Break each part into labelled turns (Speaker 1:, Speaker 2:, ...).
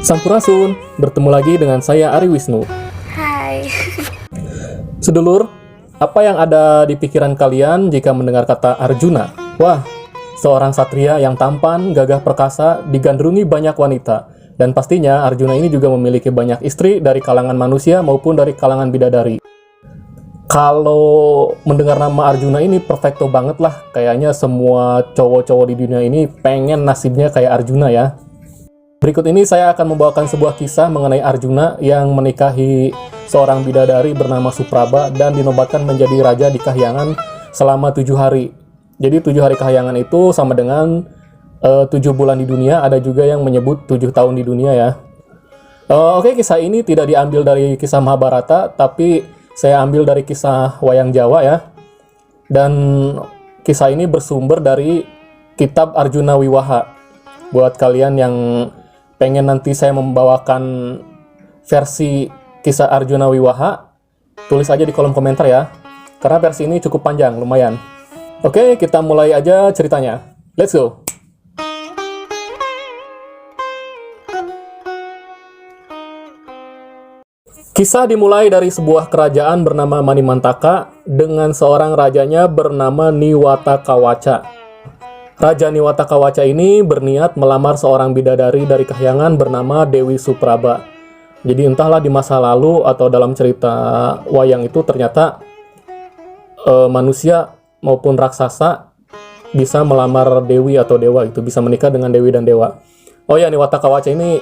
Speaker 1: Sampurasun, bertemu lagi dengan saya Ari Wisnu.
Speaker 2: Hai.
Speaker 1: Sedulur, apa yang ada di pikiran kalian jika mendengar kata Arjuna? Wah, seorang satria yang tampan, gagah perkasa, digandrungi banyak wanita. Dan pastinya Arjuna ini juga memiliki banyak istri dari kalangan manusia maupun dari kalangan bidadari. Kalau mendengar nama Arjuna ini perfecto banget lah. Kayaknya semua cowok-cowok di dunia ini pengen nasibnya kayak Arjuna ya. Berikut ini saya akan membawakan sebuah kisah mengenai Arjuna yang menikahi seorang bidadari bernama Supraba dan dinobatkan menjadi raja di Kahyangan selama 7 hari. Jadi 7 hari Kahyangan itu sama dengan 7 bulan di dunia, ada juga yang menyebut 7 tahun di dunia ya. Oke, kisah ini tidak diambil dari kisah Mahabharata, tapi saya ambil dari kisah Wayang Jawa ya. Dan kisah ini bersumber dari kitab Arjuna Wiwaha. Buat kalian yang pengen nanti saya membawakan versi kisah Arjuna Wiwaha, tulis aja di kolom komentar ya. Karena versi ini cukup panjang, lumayan. Oke, kita mulai aja ceritanya. Let's go! Kisah dimulai dari sebuah kerajaan bernama Manimantaka dengan seorang rajanya bernama Niwata Kawaca. Raja Niwata Kawaca ini berniat melamar seorang bidadari dari Kahyangan bernama Dewi Supraba. Jadi entahlah di masa lalu atau dalam cerita wayang itu ternyata manusia maupun raksasa bisa melamar dewi atau dewa, itu bisa menikah dengan dewi dan dewa. Oh ya, Niwata Kawaca ini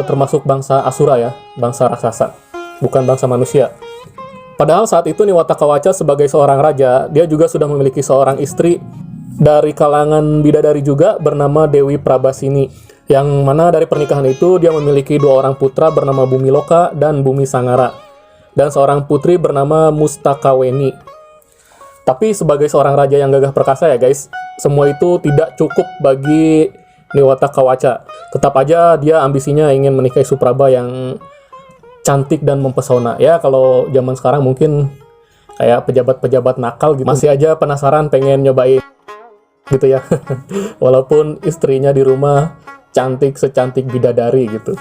Speaker 1: termasuk bangsa Asura ya, bangsa raksasa, bukan bangsa manusia. Padahal saat itu Niwata Kawaca sebagai seorang raja, dia juga sudah memiliki seorang istri dari kalangan bidadari juga bernama Dewi Prabasini, yang mana dari pernikahan itu dia memiliki 2 orang putra bernama Bumi Loka dan Bumi Sangara, dan seorang putri bernama Mustakaweni. Tapi sebagai seorang raja yang gagah perkasa ya guys, semua itu tidak cukup bagi Niwata Kawaca. Tetap aja dia ambisinya ingin menikahi Supraba yang cantik dan mempesona. Ya kalau zaman sekarang mungkin kayak pejabat-pejabat nakal gitu, masih aja penasaran pengen nyobain gitu ya. Walaupun istrinya di rumah cantik secantik bidadari gitu.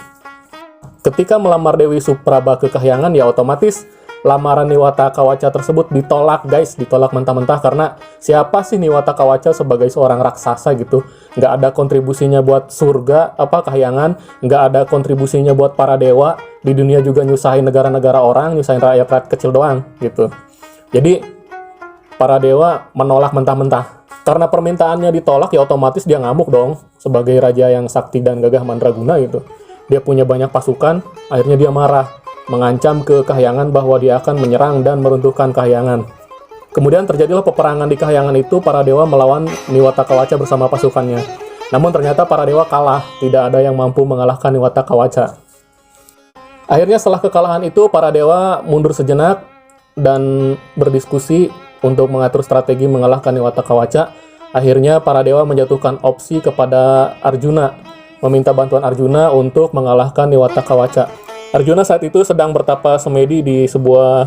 Speaker 1: Ketika melamar Dewi Supraba ke Kahyangan ya otomatis lamaran Niwata Kawaca tersebut ditolak guys, ditolak mentah-mentah. Karena siapa sih Niwata Kawaca sebagai seorang raksasa gitu, nggak ada kontribusinya buat surga Kahyangan, nggak ada kontribusinya buat para dewa, di dunia juga nyusahin negara-negara orang, nyusahin rakyat-rakyat kecil doang gitu. Jadi para dewa menolak mentah-mentah. Karena permintaannya ditolak ya otomatis dia ngamuk dong sebagai raja yang sakti dan gagah mandraguna gitu. Dia punya banyak pasukan, akhirnya dia marah, mengancam ke Kahyangan bahwa dia akan menyerang dan meruntuhkan Kahyangan. Kemudian terjadilah peperangan di Kahyangan itu, para dewa melawan Niwata Kawaca bersama pasukannya. Namun ternyata para dewa kalah, tidak ada yang mampu mengalahkan Niwata Kawaca. Akhirnya setelah kekalahan itu para dewa mundur sejenak dan berdiskusi untuk mengatur strategi mengalahkan Niwata Kawaca. Akhirnya para dewa menjatuhkan opsi kepada Arjuna, meminta bantuan Arjuna untuk mengalahkan Niwata Kawaca. Arjuna saat itu sedang bertapa semedi di sebuah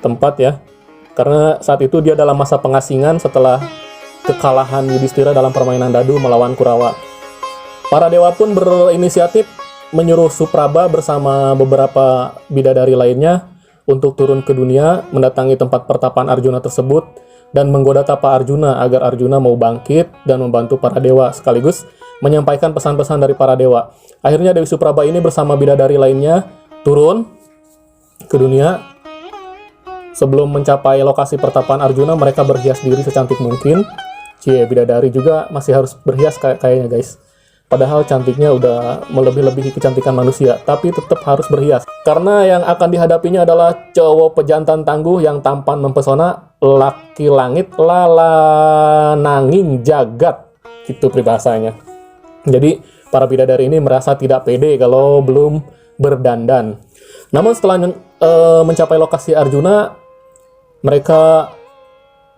Speaker 1: tempat ya, karena saat itu dia dalam masa pengasingan setelah kekalahan Yudhistira dalam permainan dadu melawan Kurawa. Para dewa pun berinisiatif menyuruh Supraba bersama beberapa bidadari lainnya untuk turun ke dunia, mendatangi tempat pertapaan Arjuna tersebut, dan menggoda tapa Arjuna agar Arjuna mau bangkit dan membantu para dewa, sekaligus menyampaikan pesan-pesan dari para dewa. Akhirnya Dewi Supraba ini bersama bidadari lainnya turun ke dunia. Sebelum mencapai lokasi pertapaan Arjuna, mereka berhias diri secantik mungkin. Bidadari juga masih harus berhias kayaknya guys. Padahal cantiknya udah melebihi kecantikan manusia, tapi tetap harus berhias. Karena yang akan dihadapinya adalah cowok pejantan tangguh yang tampan mempesona, laki langit lala nanging jagat, gitu peribahasanya. Jadi para bidadari ini merasa tidak pede kalau belum berdandan. Namun setelah mencapai lokasi Arjuna, mereka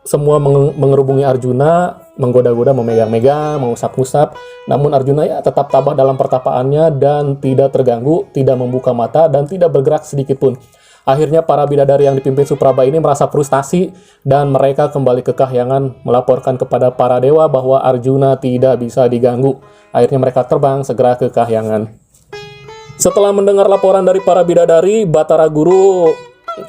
Speaker 1: semua mengerubungi Arjuna, menggoda-goda, memegang-megang, mengusap-usap. Namun Arjuna ya tetap tabah dalam pertapaannya dan tidak terganggu, tidak membuka mata, dan tidak bergerak sedikit pun. Akhirnya para bidadari yang dipimpin Supraba ini merasa frustasi dan mereka kembali ke Kahyangan melaporkan kepada para dewa bahwa Arjuna tidak bisa diganggu. Akhirnya mereka terbang segera ke Kahyangan. Setelah mendengar laporan dari para bidadari, Batara Guru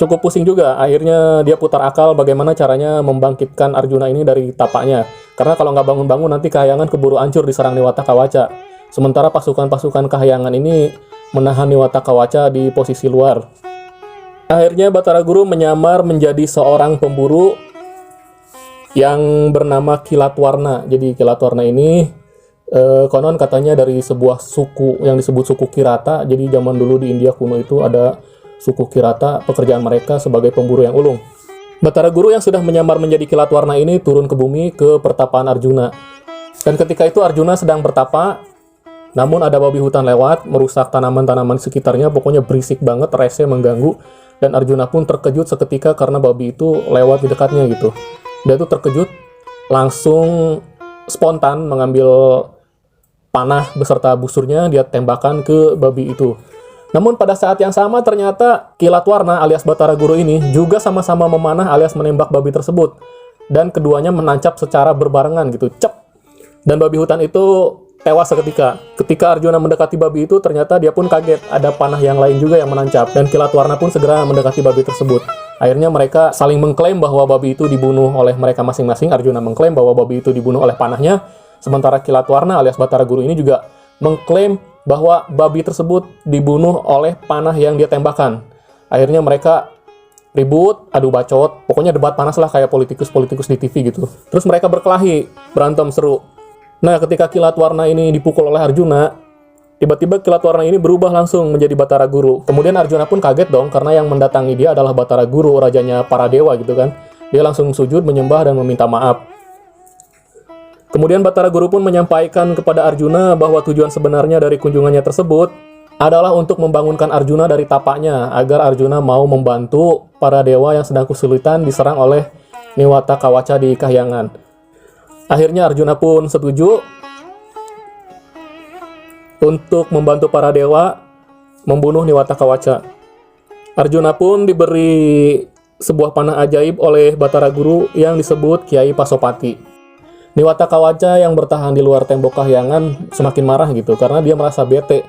Speaker 1: cukup pusing juga. Akhirnya dia putar akal bagaimana caranya membangkitkan Arjuna ini dari tapaknya. Karena kalau nggak bangun-bangun nanti Kahyangan keburu hancur diserang Niwata Kawaca. Sementara pasukan-pasukan Kahyangan ini menahan Niwata Kawaca di posisi luar. Akhirnya Batara Guru menyamar menjadi seorang pemburu yang bernama Kilatwarna. Jadi Kilatwarna ini konon katanya dari sebuah suku yang disebut suku Kirata. Jadi zaman dulu di India kuno itu ada suku Kirata, pekerjaan mereka sebagai pemburu yang ulung. Batara Guru yang sudah menyamar menjadi Kilatwarna ini turun ke bumi ke pertapaan Arjuna. Dan ketika itu Arjuna sedang bertapa, namun ada babi hutan lewat, merusak tanaman-tanaman sekitarnya, pokoknya berisik banget, rese, mengganggu. Dan Arjuna pun terkejut seketika karena babi itu lewat di dekatnya gitu. Dia tuh terkejut, langsung spontan mengambil panah beserta busurnya, dia tembakan ke babi itu. Namun pada saat yang sama ternyata Kilatwarna alias Batara Guru ini juga sama-sama memanah alias menembak babi tersebut. Dan keduanya menancap secara berbarengan gitu, cep. Dan babi hutan itu tewas seketika. Ketika Arjuna mendekati babi itu, ternyata dia pun kaget, ada panah yang lain juga yang menancap. Dan Kilatwarna pun segera mendekati babi tersebut. Akhirnya mereka saling mengklaim bahwa babi itu dibunuh oleh mereka masing-masing. Arjuna mengklaim bahwa babi itu dibunuh oleh panahnya. Sementara Kilatwarna alias Batara Guru ini juga mengklaim bahwa babi tersebut dibunuh oleh panah yang dia tembakan. Akhirnya mereka ribut, adu bacot, pokoknya debat panas lah kayak politikus-politikus di TV gitu. Terus mereka berkelahi, berantem seru. Nah, ketika Kilatwarna ini dipukul oleh Arjuna, tiba-tiba Kilatwarna ini berubah langsung menjadi Batara Guru. Kemudian Arjuna pun kaget dong, karena yang mendatangi dia adalah Batara Guru, rajanya para dewa gitu kan. Dia langsung sujud, menyembah, dan meminta maaf. Kemudian Batara Guru pun menyampaikan kepada Arjuna bahwa tujuan sebenarnya dari kunjungannya tersebut adalah untuk membangunkan Arjuna dari tapaknya, agar Arjuna mau membantu para dewa yang sedang kesulitan diserang oleh Niwata Kawaca di Kahyangan. Akhirnya Arjuna pun setuju untuk membantu para dewa membunuh Niwata Kawaca. Arjuna pun diberi sebuah panah ajaib oleh Batara Guru yang disebut Kiai Pasopati. Niwata Kawaca yang bertahan di luar tembok Kahyangan semakin marah gitu, karena dia merasa bete.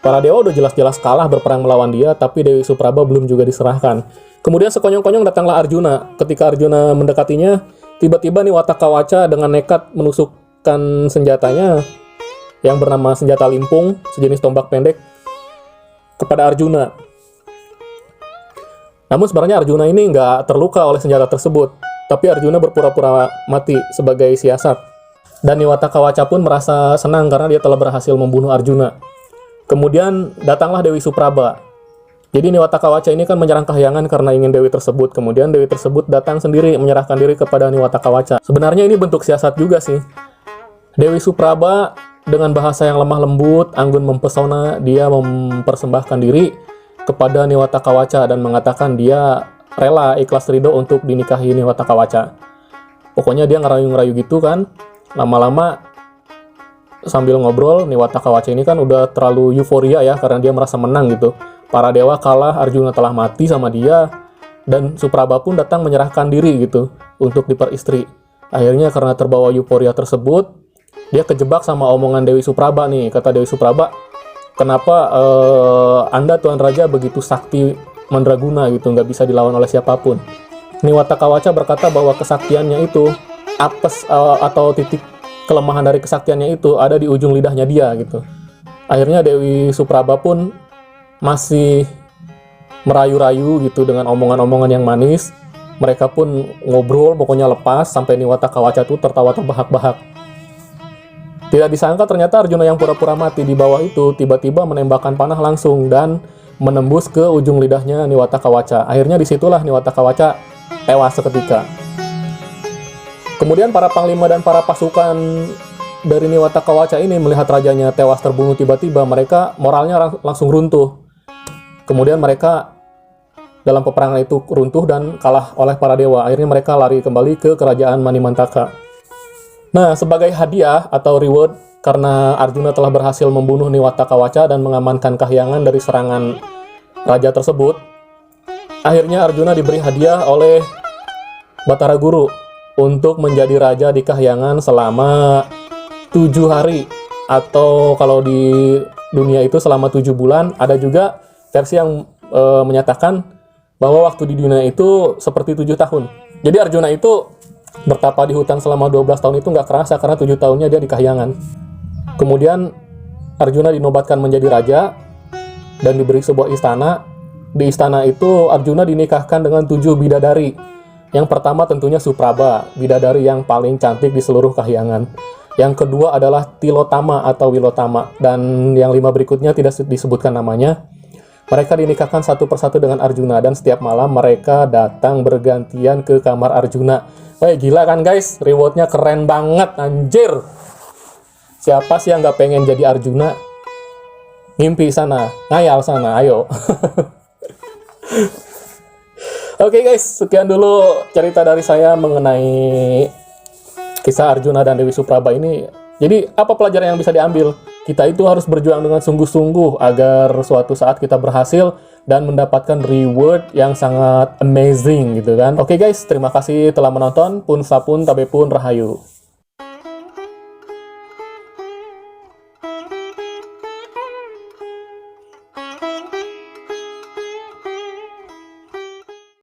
Speaker 1: Para dewa udah jelas-jelas kalah berperang melawan dia, tapi Dewi Supraba belum juga diserahkan. Kemudian sekonyong-konyong datanglah Arjuna. Ketika Arjuna mendekatinya, tiba-tiba Niwata Kawaca dengan nekat menusukkan senjatanya yang bernama senjata limpung, sejenis tombak pendek, kepada Arjuna. Namun sebenarnya Arjuna ini nggak terluka oleh senjata tersebut, tapi Arjuna berpura-pura mati sebagai siasat. Dan Niwata Kawaca pun merasa senang karena dia telah berhasil membunuh Arjuna. Kemudian datanglah Dewi Supraba. Jadi Niwata Kawaca ini kan menyerang Kahyangan karena ingin Dewi tersebut. Kemudian Dewi tersebut datang sendiri menyerahkan diri kepada Niwata Kawaca. Sebenarnya ini bentuk siasat juga sih. Dewi Supraba dengan bahasa yang lemah lembut, anggun mempesona, dia mempersembahkan diri kepada Niwata Kawaca dan mengatakan dia rela ikhlas ridho untuk dinikahi Niwata Kawaca. Pokoknya dia ngerayu-ngerayu gitu kan. Lama-lama sambil ngobrol, Niwata Kawaca ini kan udah terlalu euforia ya, karena dia merasa menang gitu. Para dewa kalah, Arjuna telah mati sama dia, dan Supraba pun datang menyerahkan diri gitu untuk diperistri. Akhirnya karena terbawa euforia tersebut, dia kejebak sama omongan Dewi Supraba nih. Kata Dewi Supraba, kenapa Anda Tuan Raja begitu sakti mandraguna gitu, nggak bisa dilawan oleh siapapun. Niwata Kawaca berkata bahwa kesaktiannya itu, apes atau titik kelemahan dari kesaktiannya itu ada di ujung lidahnya dia gitu. Akhirnya Dewi Supraba pun masih merayu-rayu gitu dengan omongan-omongan yang manis. Mereka pun ngobrol, pokoknya lepas, sampai Niwata Kawaca tuh tertawa terbahak-bahak. Tidak disangka ternyata Arjuna yang pura-pura mati di bawah itu tiba-tiba menembakkan panah langsung dan menembus ke ujung lidahnya Niwata Kawaca. Akhirnya disitulah Niwata Kawaca tewas seketika. Kemudian para panglima dan para pasukan dari Niwata Kawaca ini melihat rajanya tewas terbunuh tiba-tiba, mereka moralnya langsung runtuh. Kemudian mereka dalam peperangan itu runtuh dan kalah oleh para dewa. Akhirnya mereka lari kembali ke kerajaan Manimantaka. Nah, sebagai hadiah atau reward karena Arjuna telah berhasil membunuh Niwata Kawaca dan mengamankan Kahyangan dari serangan raja tersebut, akhirnya Arjuna diberi hadiah oleh Batara Guru untuk menjadi raja di Kahyangan selama 7 hari, atau kalau di dunia itu selama 7 bulan. Ada juga versi yang menyatakan bahwa waktu di dunia itu seperti 7 tahun. Jadi Arjuna itu bertapa di hutan selama 12 tahun itu nggak kerasa karena 7 tahunnya dia di kahyangan. Kemudian Arjuna dinobatkan menjadi raja dan diberi sebuah istana. Di istana itu Arjuna dinikahkan dengan 7 bidadari. Yang pertama tentunya Supraba, bidadari yang paling cantik di seluruh kahyangan. Yang kedua adalah Tilotama atau Wilotama, dan yang 5 berikutnya tidak disebutkan namanya. Mereka dinikahkan satu persatu dengan Arjuna, dan setiap malam mereka datang bergantian ke kamar Arjuna. Wah, gila kan guys, rewardnya keren banget, anjir. Siapa sih yang nggak pengen jadi Arjuna? Ngimpi sana, ngayal sana, ayo. Oke guys, sekian dulu cerita dari saya mengenai kisah Arjuna dan Dewi Supraba ini. Jadi apa pelajaran yang bisa diambil? Kita itu harus berjuang dengan sungguh-sungguh agar suatu saat kita berhasil dan mendapatkan reward yang sangat amazing gitu kan. Oke guys, terima kasih telah menonton. Pun sapun tabe pun rahayu.